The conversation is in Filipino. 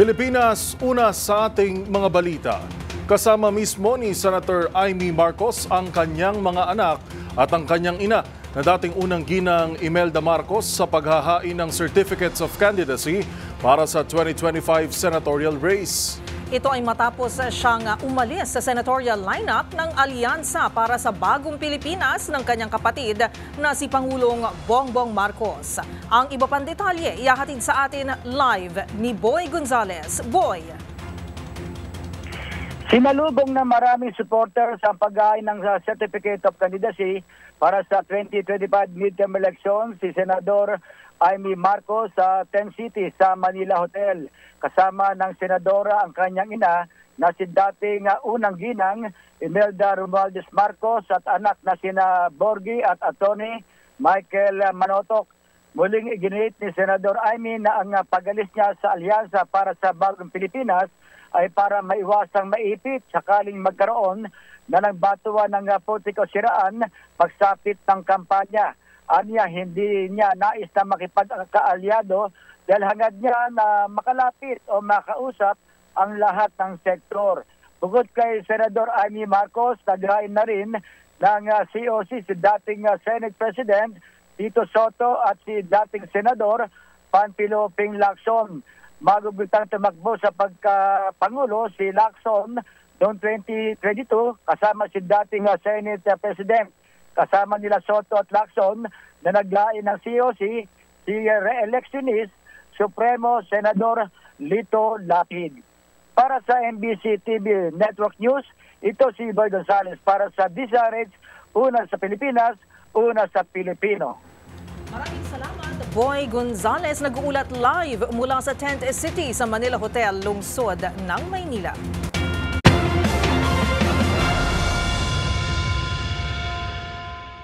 Pilipinas, una sa ating mga balita. Kasama mismo ni Senator Amy Marcos ang kanyang mga anak at ang kanyang ina na dating unang ginang Imelda Marcos sa paghahain ng Certificates of Candidacy para sa 2025 senatorial race. Ito ay matapos siyang umalis sa senatorial lineup ng Alyansa para sa Bagong Pilipinas ng kanyang kapatid na si Pangulong Bongbong Marcos. Ang iba pang detalye ihahatid sa atin live ni Boy Gonzales. Boy! Sinalubong na maraming supporters ang paghahain ng Certificate of Candidacy para sa 2025 midterm election si Senador Amy Marcos sa 10 City sa Manila Hotel. Kasama ng senadora ang kanyang ina na si dating unang ginang Imelda Romualdez Marcos at anak na sina Borgie at Atty. Michael Manotoc. Muling iginit ni Senador Amy na ang pag-alis niya sa alyansa para sa Bagong Pilipinas ay para maiwasang maipit sakaling magkaroon na ng batuan ng politiko siraan pagsapit ng kampanya. Anya, hindi niya nais na makipagkaalyado dahil hangad niya na makalapit o makausap ang lahat ng sektor. Bukod kay Senador Amy Marcos, naghain na rin ng COC si dating Senate President Tito Soto at si dating Senador Panfilo Ping Lacson. Magugultang tumakbo sa pagkapangulo si Lacson noong 2022 kasama si dating Senate President. Kasama nila Soto at Lacson na naglain ng COC si re-electionist Supremo Senador Lito Lapid. Para sa MBC TV Network News, ito si Boy Gonzales para sa DZRH, una sa Pilipinas, una sa Pilipino. Maraming salamat, Boy Gonzales. Nag-uulat live mula sa 10th City sa Manila Hotel, lungsod ng Maynila.